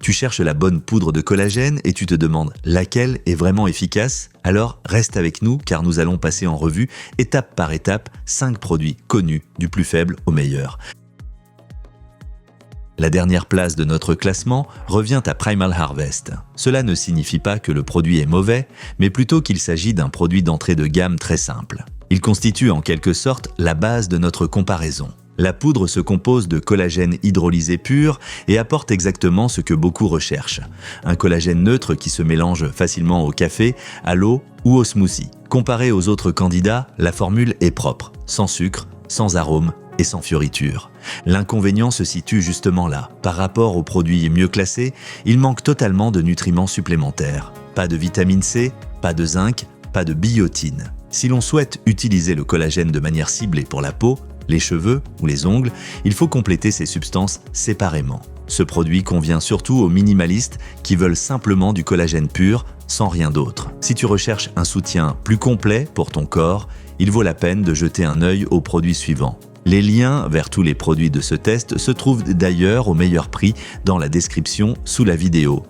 Tu cherches la bonne poudre de collagène et tu te demandes laquelle est vraiment efficace? Alors reste avec nous car nous allons passer en revue, étape par étape, 5 produits connus du plus faible au meilleur. La dernière place de notre classement revient à Primal Harvest. Cela ne signifie pas que le produit est mauvais, mais plutôt qu'il s'agit d'un produit d'entrée de gamme très simple. Il constitue en quelque sorte la base de notre comparaison. La poudre se compose de collagène hydrolysé pur et apporte exactement ce que beaucoup recherchent. Un collagène neutre qui se mélange facilement au café, à l'eau ou au smoothie. Comparé aux autres candidats, la formule est propre, sans sucre, sans arôme et sans fioritures. L'inconvénient se situe justement là. Par rapport aux produits mieux classés, il manque totalement de nutriments supplémentaires. Pas de vitamine C, pas de zinc, pas de biotine. Si l'on souhaite utiliser le collagène de manière ciblée pour la peau, les cheveux ou les ongles, il faut compléter ces substances séparément. Ce produit convient surtout aux minimalistes qui veulent simplement du collagène pur, sans rien d'autre. Si tu recherches un soutien plus complet pour ton corps, il vaut la peine de jeter un œil aux produits suivants. Les liens vers tous les produits de ce test se trouvent d'ailleurs au meilleur prix dans la description sous la vidéo.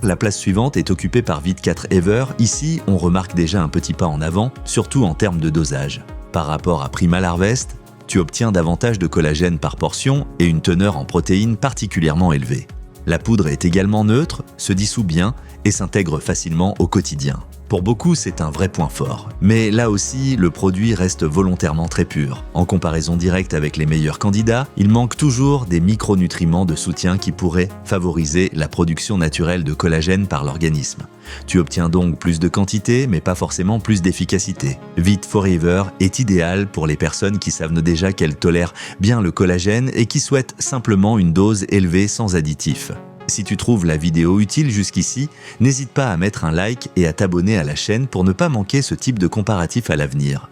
La place suivante est occupée par Vit4 Ever. Ici, on remarque déjà un petit pas en avant, surtout en termes de dosage. Par rapport à Primal Harvest, tu obtiens davantage de collagène par portion et une teneur en protéines particulièrement élevée. La poudre est également neutre, se dissout bien et s'intègre facilement au quotidien. Pour beaucoup, c'est un vrai point fort. Mais là aussi, le produit reste volontairement très pur. En comparaison directe avec les meilleurs candidats, il manque toujours des micronutriments de soutien qui pourraient favoriser la production naturelle de collagène par l'organisme. Tu obtiens donc plus de quantité, mais pas forcément plus d'efficacité. Vit4Ever est idéal pour les personnes qui savent déjà qu'elles tolèrent bien le collagène et qui souhaitent simplement une dose élevée sans additifs. Si tu trouves la vidéo utile jusqu'ici, n'hésite pas à mettre un like et à t'abonner à la chaîne pour ne pas manquer ce type de comparatif à l'avenir.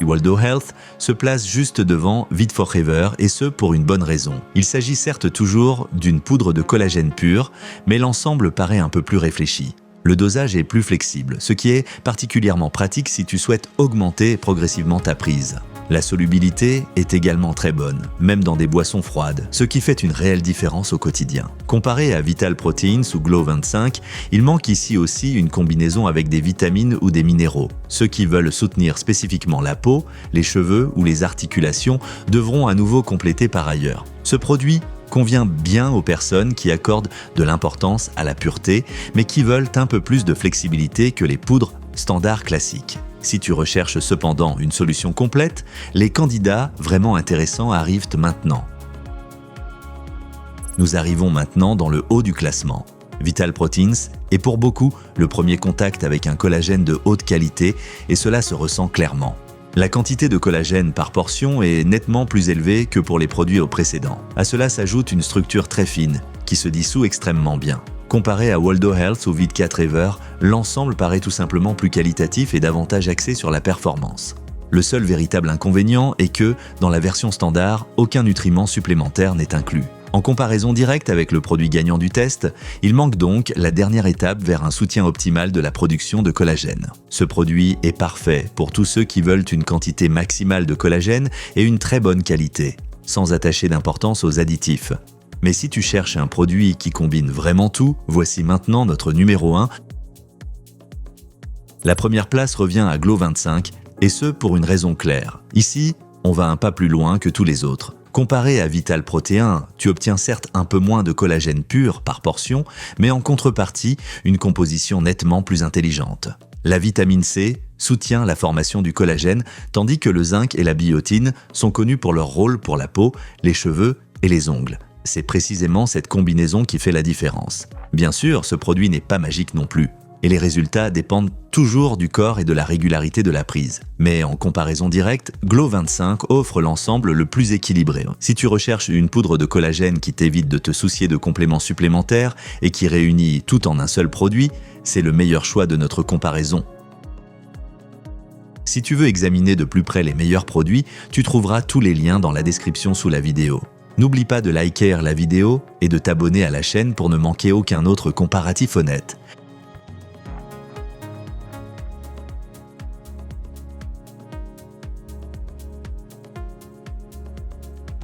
Waldo Health se place juste devant Vit4Ever et ce pour une bonne raison. Il s'agit certes toujours d'une poudre de collagène pur, mais l'ensemble paraît un peu plus réfléchi. Le dosage est plus flexible, ce qui est particulièrement pratique si tu souhaites augmenter progressivement ta prise. La solubilité est également très bonne, même dans des boissons froides, ce qui fait une réelle différence au quotidien. Comparé à Vital Proteins ou Glow 25, il manque ici aussi une combinaison avec des vitamines ou des minéraux. Ceux qui veulent soutenir spécifiquement la peau, les cheveux ou les articulations devront à nouveau compléter par ailleurs. Ce produit convient bien aux personnes qui accordent de l'importance à la pureté, mais qui veulent un peu plus de flexibilité que les poudres standards classiques. Si tu recherches cependant une solution complète, les candidats vraiment intéressants arrivent maintenant. Nous arrivons maintenant dans le haut du classement. Vital Proteins est pour beaucoup le premier contact avec un collagène de haute qualité et cela se ressent clairement. La quantité de collagène par portion est nettement plus élevée que pour les produits précédents. À cela s'ajoute une structure très fine qui se dissout extrêmement bien. Comparé à Waldo Health ou Vit4Ever, l'ensemble paraît tout simplement plus qualitatif et davantage axé sur la performance. Le seul véritable inconvénient est que, dans la version standard, aucun nutriment supplémentaire n'est inclus. En comparaison directe avec le produit gagnant du test, il manque donc la dernière étape vers un soutien optimal de la production de collagène. Ce produit est parfait pour tous ceux qui veulent une quantité maximale de collagène et une très bonne qualité, sans attacher d'importance aux additifs. Mais si tu cherches un produit qui combine vraiment tout, voici maintenant notre numéro 1. La première place revient à Glow 25, et ce pour une raison claire. Ici, on va un pas plus loin que tous les autres. Comparé à Vital Protein, tu obtiens certes un peu moins de collagène pur par portion, mais en contrepartie, une composition nettement plus intelligente. La vitamine C soutient la formation du collagène, tandis que le zinc et la biotine sont connus pour leur rôle pour la peau, les cheveux et les ongles. C'est précisément cette combinaison qui fait la différence. Bien sûr, ce produit n'est pas magique non plus, et les résultats dépendent toujours du corps et de la régularité de la prise. Mais en comparaison directe, Glow 25 offre l'ensemble le plus équilibré. Si tu recherches une poudre de collagène qui t'évite de te soucier de compléments supplémentaires et qui réunit tout en un seul produit, c'est le meilleur choix de notre comparaison. Si tu veux examiner de plus près les meilleurs produits, tu trouveras tous les liens dans la description sous la vidéo. N'oublie pas de liker la vidéo et de t'abonner à la chaîne pour ne manquer aucun autre comparatif honnête.